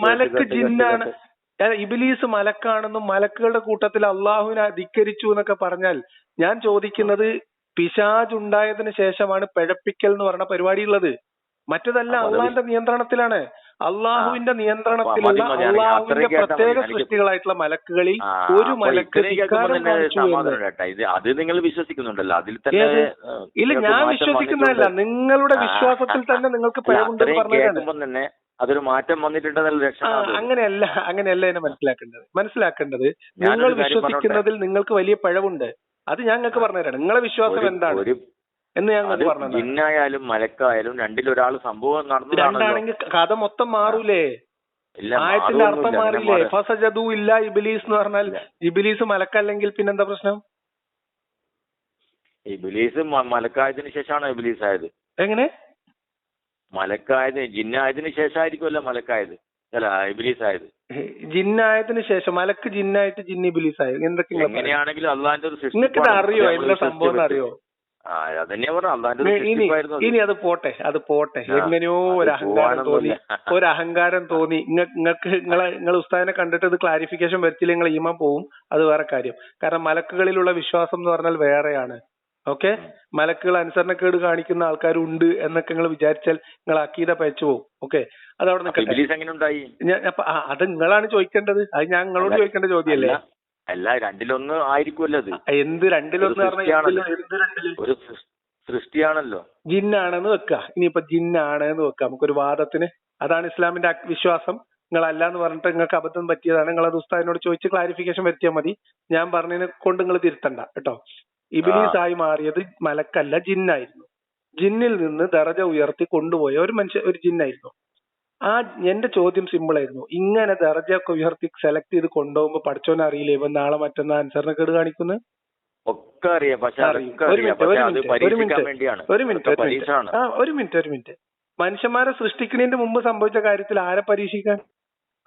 മലക്ക് ജിന്നാണ്. ഇബ്ലീസ് മലക്കാണെന്നും മലക്കുകളുടെ കൂട്ടത്തിൽ അള്ളാഹുവിനെ ധിക്കരിച്ചു എന്നൊക്കെ പറഞ്ഞാൽ ഞാൻ ചോദിക്കുന്നത് പിശാച് ഉണ്ടായതിനു ശേഷമാണ് പിഴപ്പിക്കൽ എന്ന് പറഞ്ഞ പരിപാടി ഉള്ളത്. മറ്റതല്ല, അള്ളാഹിന്റെ നിയന്ത്രണത്തിലാണ്. അള്ളാഹുവിന്റെ നിയന്ത്രണത്തിലുള്ള അള്ളാഹുവിന്റെ പ്രത്യേക സൃഷ്ടികളായിട്ടുള്ള മലക്കുകളിൽ ഒരു മലക്ക് അത് നിങ്ങൾ വിശ്വസിക്കുന്നുണ്ടല്ലോ, അതിൽ തന്നെ. ഇല്ല, ഞാൻ വിശ്വസിക്കുന്നതല്ല, നിങ്ങളുടെ വിശ്വാസത്തിൽ തന്നെ നിങ്ങൾക്ക് പിഴവുണ്ടെന്ന് പറഞ്ഞതാണ്. അതൊരു മാറ്റം വന്നിട്ടുണ്ടെന്നല്ല. അങ്ങനെയല്ല എന്നെ മനസ്സിലാക്കേണ്ടത് നിങ്ങൾ വിശ്വസിക്കുന്നതിൽ നിങ്ങൾക്ക് വലിയ പിഴവുണ്ട്. അത് ഞാൻ നിങ്ങൾക്ക് പറഞ്ഞുതരാണ്. നിങ്ങളെ വിശ്വാസം എന്താണ് എന്ന് ഞാൻ പറഞ്ഞു. ജിന്നായാലും മലക്കായാലും രണ്ടിലൊരാൾ സംഭവം രണ്ടാണെങ്കിൽ കഥ മൊത്തം മാറൂലേ? ആയത്തിന്റെ അർത്ഥം മാറില്ലേ? ഫസജദു ഇല്ല ഇബ്ലീസ് എന്ന് പറഞ്ഞാൽ ഇബ്ലീസ് മലക്കല്ലെങ്കിൽ പിന്നെന്താ പ്രശ്നം? ഇബ്ലീസ് മലക്കായതിനു ശേഷമാണ് ഇബ്ലീസ് ആയത്. എങ്ങനെ? മലക്കായത് ജിന്നായതിനു ശേഷമായിരിക്കുമല്ലോ മലക്കായത്, അല്ല ഇബ്ലീസ് ആയത്. ജിന്നായതിനു ശേഷം മലക്ക് ജിന്നായിട്ട് ജിന്ന് ഇബ്ലീസ് ആയത്. എന്തൊക്കെ എങ്ങനെയാണെങ്കിലും അള്ളാന്റെ ഒരു സൃഷ്ടി. നിങ്ങൾക്ക് അറിയോ എന്താ സംഭവം അറിയോ? ഇനി അത് പോട്ടെ. എങ്ങനെയോ ഒരു അഹങ്കാരം തോന്നി നിങ്ങൾ ഉസ്താദിനെ കണ്ടിട്ട് ഇത് ക്ലാരിഫിക്കേഷൻ വരുത്തില്ല, നിങ്ങൾ ഈമാൻ പോവും. അത് വേറെ കാര്യം. കാരണം മലക്കുകളിലുള്ള വിശ്വാസം എന്ന് പറഞ്ഞാൽ വേറെയാണ്. ഓക്കെ, മലക്കുകൾ അനുസരണക്കേട് കാണിക്കുന്ന ആൾക്കാരുണ്ട് എന്നൊക്കെ നിങ്ങൾ വിചാരിച്ചാൽ നിങ്ങൾ അക്കീദ പയച്ചു പോകും. ഓക്കെ, അത് അവിടെ നിൽക്കട്ടെ. അത് നിങ്ങളാണ് ചോദിക്കേണ്ടത്. അത് ഞാൻ നിങ്ങളോട് ചോദിക്കേണ്ട ചോദ്യമല്ലേ? അല്ല, രണ്ടിലൊന്ന് ആയിരിക്കുമല്ലോ അത്. എന്ത് രണ്ടിലൊന്ന് ഒരു സൃഷ്ടിയാണല്ലോ. ജിന്നാണെന്ന് വെക്കുക. ഇനിയിപ്പോ ജിന്നാണെന്ന് വെക്കുക നമുക്കൊരു വാദത്തിന്. അതാണ് ഇസ്ലാമിന്റെ വിശ്വാസം. നിങ്ങളല്ല എന്ന് പറഞ്ഞിട്ട് നിങ്ങൾക്ക് അബദ്ധം പറ്റിയതാണ്. നിങ്ങൾ അത് ഉസ്താദിനോട് ചോദിച്ച് ക്ലാരിഫിക്കേഷൻ വരുത്തിയാൽ മതി. ഞാൻ പറഞ്ഞതിനെ കൊണ്ട് നിങ്ങൾ തിരുത്തണ്ട കേട്ടോ. ഇബ്ലീസ് ആയി മാറിയത് മലക്കല്ല, ജിന്നായിരുന്നു. ജിന്നിൽ നിന്ന് ദറജ ഉയർത്തി കൊണ്ടുപോയ ഒരു ജിന്നായിരുന്നു. എന്റെ ചോദ്യം സിമ്പിൾ ആയിരുന്നു. ഇങ്ങനെ ദറജയൊക്കെ ഉയർത്തി സെലക്ട് ചെയ്ത് കൊണ്ടുപോകുമ്പോ പഠിച്ചോനെ അറിയില്ലേ ഇവൻ നാളെ മറ്റന്നാ അനുസരണക്കേട് കാണിക്കുന്നു? ഒരു മിനിറ്റ്. മനുഷ്യന്മാരെ സൃഷ്ടിക്കുന്നതിന്റെ മുമ്പ് സംഭവിച്ച കാര്യത്തിൽ ആരെ പരീക്ഷിക്കാൻ?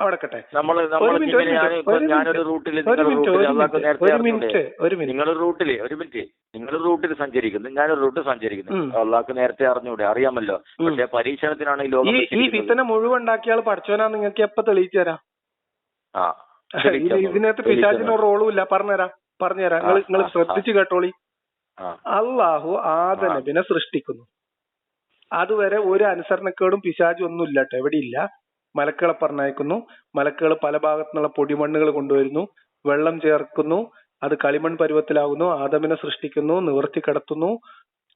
അവിടെ കട്ടെ. നിങ്ങളൊരു റൂട്ടിൽ സഞ്ചരിക്കുന്നു, ഞാനൊരു റൂട്ടിൽ സഞ്ചരിക്കുന്നു. അള്ളാഹ്ക്ക് നേരത്തെ അറിഞ്ഞൂടെ? അറിയാമല്ലോ. പക്ഷെ പരീക്ഷണത്തിനാണ് ഈ ഫിത്തന മുഴുവൻ ഉണ്ടാക്കിയാൽ പഠിച്ചോനാ നിങ്ങൾക്ക് എപ്പോ തെളിയിച്ചു തരാം? ഇതിനകത്ത് പിശാചിന് റോളും ഇല്ല. പറഞ്ഞുതരാം. നിങ്ങൾ ശ്രദ്ധിച്ചു കേട്ടോളി. അള്ളാഹു ആദം നബിനെ സൃഷ്ടിക്കുന്നു. അതുവരെ ഒരു അനുസരണക്കേടും പിശാചും ഒന്നും ഇല്ല കേട്ടോ, എവിടെയില്ല. മലക്കുകളെ പറഞ്ഞയക്കുന്നു. മലക്കുകൾ പല ഭാഗത്തുനിന്നുള്ള പൊടിമണ്ണുകൾ കൊണ്ടുവരുന്നു, വെള്ളം ചേർക്കുന്നു, അത് കളിമൺ പരുവത്തിലാകുന്നു. ആദമിനെ സൃഷ്ടിക്കുന്നു, നിവർത്തി കിടത്തുന്നു.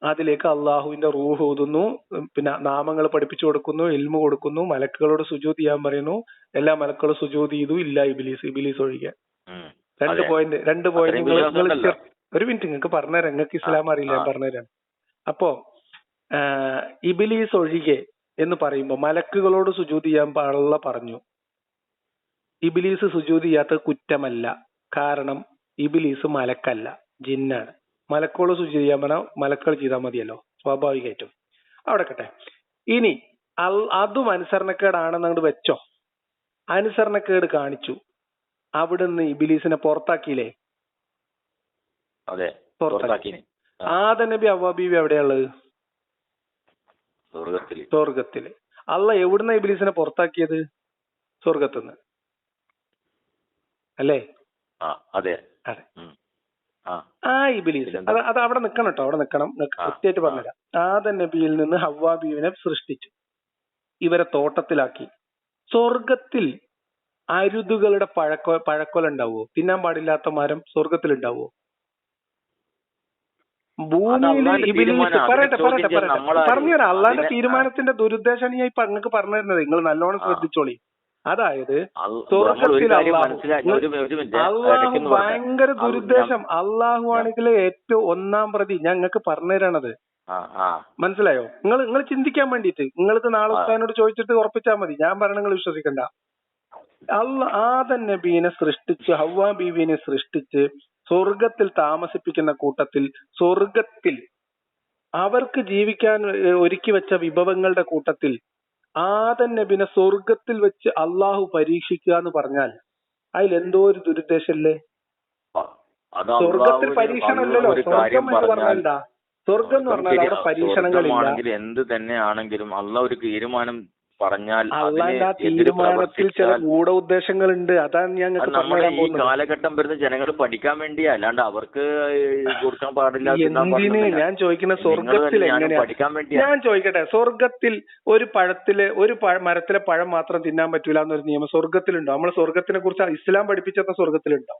അതിലേക്ക് അള്ളാഹുവിന്റെ റൂഹ് ഊതുന്നു, പിന്നെ നാമങ്ങൾ പഠിപ്പിച്ചു കൊടുക്കുന്നു, ഇൽമു കൊടുക്കുന്നു, മലക്കുകളോട് സുജൂദ് ചെയ്യാൻ പറയുന്നു. എല്ലാ മലക്കുകളും സുജൂദ് ചെയ്തു, ഇല്ല ഇബ്ലീസ് ഒഴികെ. രണ്ട് പോയിന്റ് ഒരു മിനിറ്റ് നിങ്ങൾക്ക് പറഞ്ഞുതരാം. നിങ്ങൾക്ക് ഇസ്ലാം അറിയില്ല, ഞാൻ പറഞ്ഞുതരാം. അപ്പോ ഇബ്ലീസ് ഒഴികെ എന്ന് പറയുമ്പോ മലക്കുകളോട് സുജൂദ് ചെയ്യാൻ പാടുള്ള പറഞ്ഞു. ഇബ്ലീസ് സുജൂദ് ചെയ്യാത്ത കുറ്റമല്ല. കാരണം ഇബ്ലീസ് മലക്കല്ല, ജിന്നാണ്. മലക്കുകൾ സുജൂദ് ചെയ്യാൻ പറഞ്ഞാൽ മലക്കുകൾ ചെയ്താൽ മതിയല്ലോ സ്വാഭാവികമായിട്ടും. അവിടെ കട്ടെ. ഇനി അതും അനുസരണക്കേടാണെന്ന് അങ്ങോട്ട് വെച്ചോ. അനുസരണക്കേട് കാണിച്ചു, അവിടുന്ന് ഇബ്ലീസിനെ പുറത്താക്കിയില്ലേ? പുറത്താക്കി. ആദം നബി ഹവ്വ ബീവി എവിടെയുള്ളത്? സ്വർഗത്തില്. അള്ളാഹ് എവിടുന്ന ഇബ്ലീസിനെ പുറത്താക്കിയത്? സ്വർഗത്തുനിന്ന് അല്ലേ? അതെ. ആ ഇബ്ലീസ് അത് അവിടെ നിക്കണം കേട്ടോ, അവിടെ നിക്കണം. കൃത്യമായിട്ട് പറഞ്ഞുതരാം. ആദം നബിയിൽ നിന്ന് ഹവ്വ ബീവിനെ സൃഷ്ടിച്ചു, ഇവരെ തോട്ടത്തിലാക്കി. സ്വർഗത്തിൽ അരുതുകളുടെ പഴക്കൊല ഉണ്ടാവുമോ? തിന്നാൻ പാടില്ലാത്ത മരം സ്വർഗത്തിൽ ഉണ്ടാവുമോ? ഭൂമിയിൽ ഇബ്ലീസ് പറയട്ടെ പറഞ്ഞുതരാം. അള്ളാന്റെ തീരുമാനത്തിന്റെ ദുരുദ്ദേശമാണ് ഞാൻ ഇപ്പൊ അങ്ങക്ക് പറഞ്ഞു തരുന്നത്. നിങ്ങൾ നല്ലോണം ശ്രദ്ധിച്ചോളി. അതായത് സ്വർഗത്തിൽ അള്ളാഹു ഭയങ്കര ദുരുദ്ദേശം. അള്ളാഹു ആണെങ്കിൽ ഏറ്റവും ഒന്നാം പ്രതി. ഞങ്ങൾക്ക് പറഞ്ഞു തരണത് മനസ്സിലായോ? നിങ്ങൾ ചിന്തിക്കാൻ വേണ്ടിയിട്ട്. നിങ്ങൾക്ക് നാളെ ഉസ്താദിനോട് ചോദിച്ചിട്ട് ഉറപ്പിച്ചാൽ മതി. ഞാൻ പറഞ്ഞ നിങ്ങൾ വിശ്വസിക്കണ്ട. ആദം നബീനെ സൃഷ്ടിച്ച് ഹവ്വ ബീവിനെ സൃഷ്ടിച്ച് സ്വർഗത്തിൽ താമസിപ്പിക്കുന്ന കൂട്ടത്തിൽ, സ്വർഗത്തിൽ അവർക്ക് ജീവിക്കാൻ ഒരുക്കി വെച്ച വിഭവങ്ങളുടെ കൂട്ടത്തിൽ ആദം നബിനെ സ്വർഗത്തിൽ വെച്ച് അള്ളാഹു പരീക്ഷിക്കുക എന്ന് പറഞ്ഞാൽ അതിലെന്തോ ഒരു ദുരുദ്ദേശല്ലേ? സ്വർഗത്തിൽ പരീക്ഷണമല്ലല്ലോ. സ്വർഗം എന്ന് പറഞ്ഞാൽ എന്താ? സ്വർഗം എന്ന് പറഞ്ഞാൽ അവിടെ പരീക്ഷണങ്ങളില്ല. എന്ത് തന്നെ ആണെങ്കിലും അള്ളാഹ് ഒരു തീരുമാനം പറഞ്ഞാൽ അള്ളാന്റെ ആ തീരുമാനത്തിൽ ചില ഗൂഢ ഉദ്ദേശങ്ങളുണ്ട്. അതാണ് ഞങ്ങൾക്ക് നമ്മുടെ ഈ കാലഘട്ടം വരുന്ന ജനങ്ങൾ പഠിക്കാൻ വേണ്ടിയാ, അല്ലാണ്ട് അവർക്ക് കൊടുക്കാൻ പാടില്ല. എന്തിന് ഞാൻ ചോദിക്കുന്ന സ്വർഗത്തിൽ എങ്ങനെയാ പഠിക്കാൻ വേണ്ടിയാ. ഞാൻ ചോദിക്കട്ടെ, സ്വർഗത്തിൽ ഒരു മരത്തിലെ പഴം മാത്രം തിന്നാൻ പറ്റൂല എന്നൊരു നിയമം സ്വർഗത്തിലുണ്ടോ? നമ്മൾ സ്വർഗത്തിനെ കുറിച്ച് ഇസ്ലാം പഠിപ്പിച്ചെന്ന സ്വർഗത്തിലുണ്ടോ?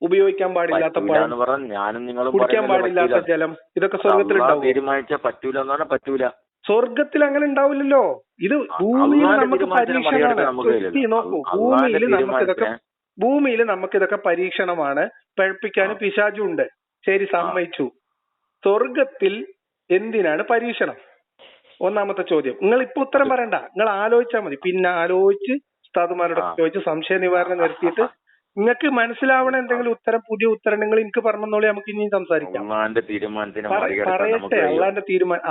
ഉപയോഗിക്കാൻ പാടില്ലാത്ത പഴം, കുടിക്കാൻ പാടില്ലാത്ത ജലം, ഇതൊക്കെ സ്വർഗത്തിലുണ്ടാവും. തീരുമാനിച്ചാൽ പറ്റൂല എന്ന് പറഞ്ഞാൽ പറ്റൂല. സ്വർഗത്തിൽ അങ്ങനെ ഉണ്ടാവില്ലല്ലോ. ഇത് ഭൂമിയിൽ നമുക്ക് പരീക്ഷണമാണ്. നോക്കൂ, ഭൂമിയിൽ നമുക്കിതൊക്കെ പരീക്ഷണമാണ്. പഴപ്പിക്കാനും പിശാചും ഉണ്ട്. ശരി, സമ്മതിച്ചു. സ്വർഗത്തിൽ എന്തിനാണ് പരീക്ഷണം? ഒന്നാമത്തെ ചോദ്യം. നിങ്ങൾ ഇപ്പൊ ഉത്തരം പറയണ്ട, നിങ്ങൾ ആലോചിച്ചാൽ മതി. പിന്നെ ആലോചിച്ച് ഉസ്താദുമാരോടൊക്കെ ചോദിച്ച് സംശയ നിവാരണം നടത്തിയിട്ട് നിങ്ങൾക്ക് മനസ്സിലാവണ എന്തെങ്കിലും ഉത്തരം, പുതിയ ഉത്തരം നിങ്ങൾ എനിക്ക് പറഞ്ഞോളി. നമുക്ക് ഇനിയും സംസാരിക്കാം. പറയട്ടെ,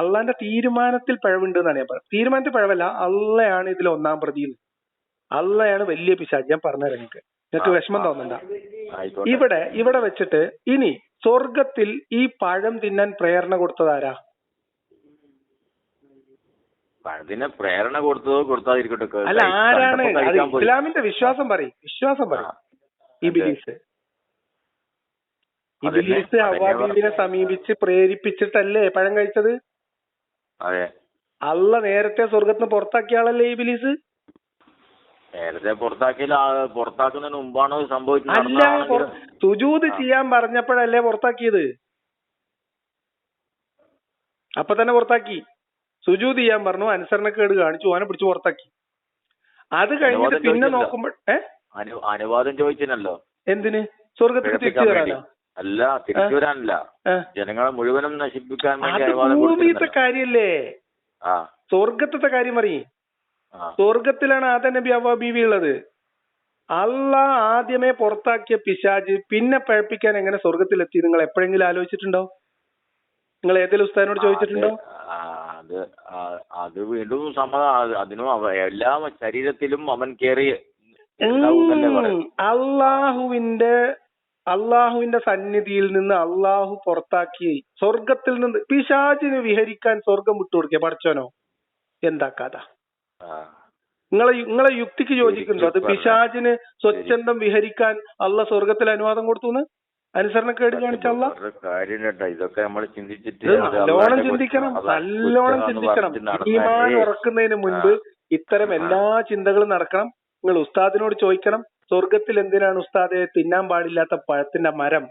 അള്ളാന്റെ തീരുമാനത്തിൽ പിഴവുണ്ട് എന്നാണ് ഞാൻ പറയുന്നത്. തീരുമാനത്തിൽ പിഴവല്ല, അള്ളയാണ് ഇതിൽ ഒന്നാം പ്രതി. അള്ളയാണ് വലിയ പിശാച്. ഞാൻ പറഞ്ഞുതരാം നിങ്ങൾക്ക് വിഷമം തോന്നണ്ട. ഇവിടെ വെച്ചിട്ട് ഇനി സ്വർഗത്തിൽ ഈ പഴം തിന്നാൻ പ്രേരണ കൊടുത്തതാരാ? പ്രേരണ കൊടുത്താതിരിക്കട്ടെ. അല്ല, ആരാണ്? അത് ഇസ്ലാമിന്റെ വിശ്വാസം പറയും. ഇബ്ലീസ് ഹവ്വാ ബീവിനെ സമീപിച്ച് പ്രേരിപ്പിച്ചിട്ടല്ലേ പഴം കഴിച്ചത്? അള്ള നേരത്തെ സ്വർഗത്തിന് പുറത്താക്കിയ ആളല്ലേ ഇബ്ലീസ്? നേരത്തെ പുറത്താക്കുന്നതിന് മുമ്പാണോ സംഭവിച്ചത്? അല്ല, സുജൂദ് ചെയ്യാൻ പറഞ്ഞപ്പോഴല്ലേ പുറത്താക്കിയത്? അപ്പൊ തന്നെ പുറത്താക്കി. സുജൂദ് ചെയ്യാൻ പറഞ്ഞു, അനുസരണക്കേട് കാണിച്ചു, ഓനെ പിടിച്ച് പുറത്താക്കി. അത് കഴിഞ്ഞിട്ട് പിന്നെ നോക്കുമ്പോൾ അനുവാദം ചോദിച്ചല്ലോ. എന്തിന്? സ്വർഗത്തിൽ തിരിച്ചു വരാനോ? അല്ല, തിരിച്ചു വരാനല്ല, ജനങ്ങളെ മുഴുവനും നശിപ്പിക്കാൻ വേണ്ടി. ഭൂമിയിലത്തെ കാര്യല്ലേ, സ്വർഗത്തെ കാര്യം പറയും. സ്വർഗത്തിലാണ് ആദം നബി ഹവ്വാ ബീവി ഉള്ളത്. അള്ളാഹ് ആദ്യമേ പുറത്താക്കിയ പിശാച് പിന്നെ പഴപ്പിക്കാൻ എങ്ങനെ സ്വർഗത്തിലെത്തി? നിങ്ങൾ എപ്പോഴെങ്കിലും ആലോചിച്ചിട്ടുണ്ടോ? നിങ്ങൾ ഏതെങ്കിലും ഉസ്താദിനോട് ചോദിച്ചിട്ടുണ്ടോ? അത് വീണ്ടും അതിനും എല്ലാ ശരീരത്തിലും അവൻ കേറി. അള്ളാഹുവിന്റെ സന്നിധിയിൽ നിന്ന് അള്ളാഹു പുറത്താക്കി. സ്വർഗത്തിൽ നിന്ന് പിശാചിന് വിഹരിക്കാൻ സ്വർഗം വിട്ടുകൊടുക്കുക പഠിച്ചോനോ? എന്താ കഥ? നിങ്ങളെ യുക്തിക്ക് യോജിക്കുന്നുണ്ടോ? അത് പിശാചിന് സ്വച്ഛന്തം വിഹരിക്കാൻ അള്ളാഹ് സ്വർഗത്തിൽ അനുവാദം കൊടുത്തു? അനുസരണക്കേട് കാണിച്ചല്ല. ഇതൊക്കെ നമ്മൾ ചിന്തിച്ചിട്ട് നല്ലോണം ചിന്തിക്കണം. ഈമാൻ ഉറക്കുന്നതിന് മുൻപ് ഇത്തരം എല്ലാ ചിന്തകളും നടക്കണം. നിങ്ങൾ ഉസ്താദിനോട് ചോദിക്കണം, സ്വർഗത്തിൽ എന്തിനാണ് ഉസ്താദെ തിന്നാൻ പാടില്ലാത്ത പഴത്തിന്റെ മരം?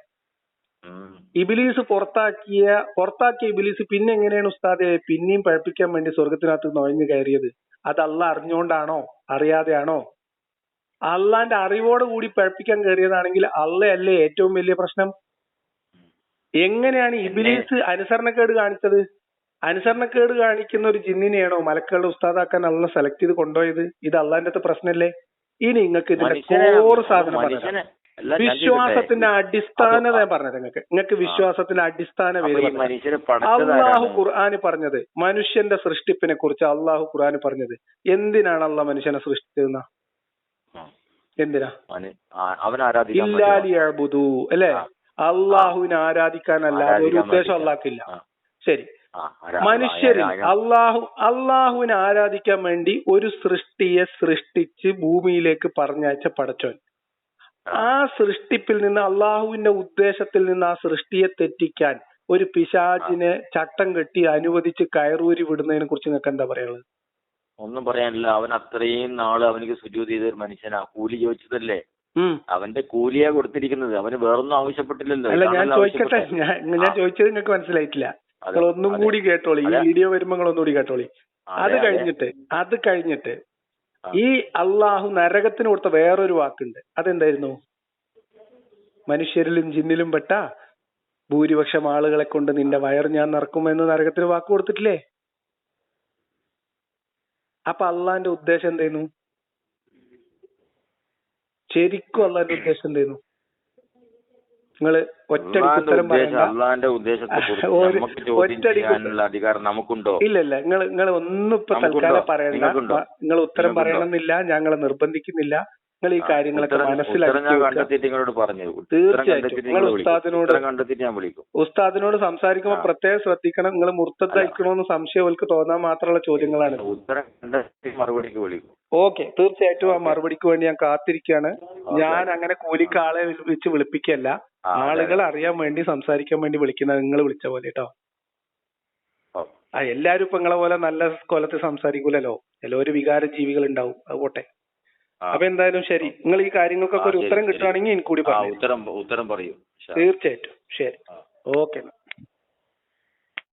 ഇബ്ലീസ് പുറത്താക്കിയ ഇബ്ലീസ് പിന്നെ എങ്ങനെയാണ് ഉസ്താദെ പിന്നെയും പഴപ്പിക്കാൻ വേണ്ടി സ്വർഗത്തിനകത്ത് നുഴഞ്ഞു കയറിയത്? അത് അള്ളാഹ് അറിഞ്ഞുകൊണ്ടാണോ അറിയാതെയാണോ? അള്ളാന്റെ അറിവോട് കൂടി പഴപ്പിക്കാൻ കയറിയതാണെങ്കിൽ അള്ളയല്ലേ ഏറ്റവും വലിയ പ്രശ്നം? എങ്ങനെയാണ് ഇബ്ലീസ് അനുസരണക്കേട് കാണിച്ചത്? അനുസരണക്കേട് കാണിക്കുന്ന ഒരു ജിന്നിനെയാണോ മലക്കുകളുടെ ഉസ്താദാക്കാൻ അള്ളാഹ് സെലക്ട് ചെയ്ത് കൊണ്ടുപോയത്? ഇത് അള്ളാന്റെ അടുത്ത് പ്രശ്നല്ലേ? ഇനി നിങ്ങൾക്ക് ഇതിന്റെ കോർ സാധനം പറഞ്ഞത് വിശ്വാസത്തിന്റെ അടിസ്ഥാനത ഞാൻ പറഞ്ഞത്. നിങ്ങൾക്ക് വിശ്വാസത്തിന്റെ അടിസ്ഥാനം അള്ളാഹു ഖുർആന് പറഞ്ഞത്, മനുഷ്യന്റെ സൃഷ്ടിപ്പിനെ കുറിച്ച് അള്ളാഹു ഖുർആന് പറഞ്ഞത്. എന്തിനാണ് അള്ളാഹ് മനുഷ്യനെ സൃഷ്ടിച്ചതെന്ന? എന്തിനാ? ഇല്ലാലിയഅ്ബുദൂ അല്ലേ? അള്ളാഹുവിനെ ആരാധിക്കാനല്ലാതെ ഒരു ഉദ്ദേശം അള്ളാഹ്ക്കില്ല. ശരി, മനുഷ്യരിൽ അള്ളാഹുവിനെ ആരാധിക്കാൻ വേണ്ടി ഒരു സൃഷ്ടിയെ സൃഷ്ടിച്ച് ഭൂമിയിലേക്ക് പറഞ്ഞയച്ച പടച്ചോൻ. ആ സൃഷ്ടിപ്പിൽ നിന്ന്, അള്ളാഹുവിന്റെ ഉദ്ദേശത്തിൽ നിന്ന് ആ സൃഷ്ടിയെ തെറ്റിക്കാൻ ഒരു പിശാചിനെ ചട്ടം കെട്ടി അനുവദിച്ച് കയറൂരി വിടുന്നതിനെ കുറിച്ച് നിങ്ങൾക്ക് എന്താ പറയാനുള്ളത്? ഒന്നും പറയാനില്ല. അവൻ അത്രയും നാള് അവനിക്ക് സുജൂദ് ചെയ്ത ഒരു മനുഷ്യനാ. കൂലി ചോദിച്ചതല്ലേ? അവന്റെ കൂലിയാ കൊടുത്തിരിക്കുന്നത്. അവന് വേറൊന്നും ആവശ്യപ്പെട്ടില്ലല്ലോ. അല്ല, ഞാൻ ചോദിക്കട്ടെ, ഞാൻ ചോദിച്ചത് നിങ്ങൾക്ക് മനസ്സിലായിട്ടില്ല. നിങ്ങൾ ഒന്നും കൂടി കേട്ടോളി, ഈ വീഡിയോ വരുമ്പോ നിങ്ങൾ ഒന്നുകൂടി കേട്ടോളി. അത് കഴിഞ്ഞിട്ട് ഈ അള്ളാഹു നരകത്തിന് കൊടുത്ത വേറൊരു വാക്കുണ്ട്. അതെന്തായിരുന്നു? മനുഷ്യരിലും ജിന്നിലും പെട്ട ഭൂരിപക്ഷം ആളുകളെ കൊണ്ട് നിന്റെ വയർ ഞാൻ നിറക്കുമെന്ന് നരകത്തിന് വാക്ക് കൊടുത്തിട്ടില്ലേ? അപ്പൊ അള്ളാന്റെ ഉദ്ദേശം എന്തായിരുന്നു? ശരിക്കും അള്ളാന്റെ ഉദ്ദേശം എന്തായിരുന്നു? നിങ്ങള് ഒറ്റടിക്ക് ഉത്തരം പറയണ്ട. ഇല്ല, നിങ്ങൾ ഒന്നും ഇപ്പൊ തൽക്കാലം പറയണ്ട. നിങ്ങൾ ഉത്തരം പറയണമെന്നില്ല, ഞങ്ങളെ നിർബന്ധിക്കുന്നില്ല. നിങ്ങൾ ഈ കാര്യങ്ങളൊക്കെ മനസ്സിലാക്കി ഉസ്താദിനോട് സംസാരിക്കുമ്പോൾ പ്രത്യേകം ശ്രദ്ധിക്കണം. നിങ്ങൾ മുർത്തദ്ദായിക്കണോന്ന് സംശയം അവർക്ക് തോന്നാൻ മാത്രമുള്ള ചോദ്യങ്ങളാണ്. ഓക്കെ, തീർച്ചയായിട്ടും ആ മറുപടിക്ക് വേണ്ടി ഞാൻ കാത്തിരിക്കുകയാണ്. ഞാൻ അങ്ങനെ കൂലിക്ക് ആളെ വെച്ച് വിളിപ്പിക്കല്ല, ആളുകൾ അറിയാൻ വേണ്ടി സംസാരിക്കാൻ വേണ്ടി വിളിക്കുന്നത് നിങ്ങൾ വിളിച്ച പോലെ കേട്ടോ. എല്ലാരും ഇപ്പൊ നിങ്ങളെ പോലെ നല്ല കൊലത്തിൽ സംസാരിക്കൂലല്ലോ, ചിലവര് വികാര ജീവികൾ ഉണ്ടാവും. അത് പോട്ടെ. അപ്പൊ എന്തായാലും ശരി, നിങ്ങൾ ഈ കാര്യങ്ങൾക്കൊക്കെ ഒരു ഉത്തരം കിട്ടുകയാണെങ്കിൽ എനിക്ക് കൂടി പറഞ്ഞു. ഉത്തരം പറയും തീർച്ചയായിട്ടും. ശരി, ഓക്കെ.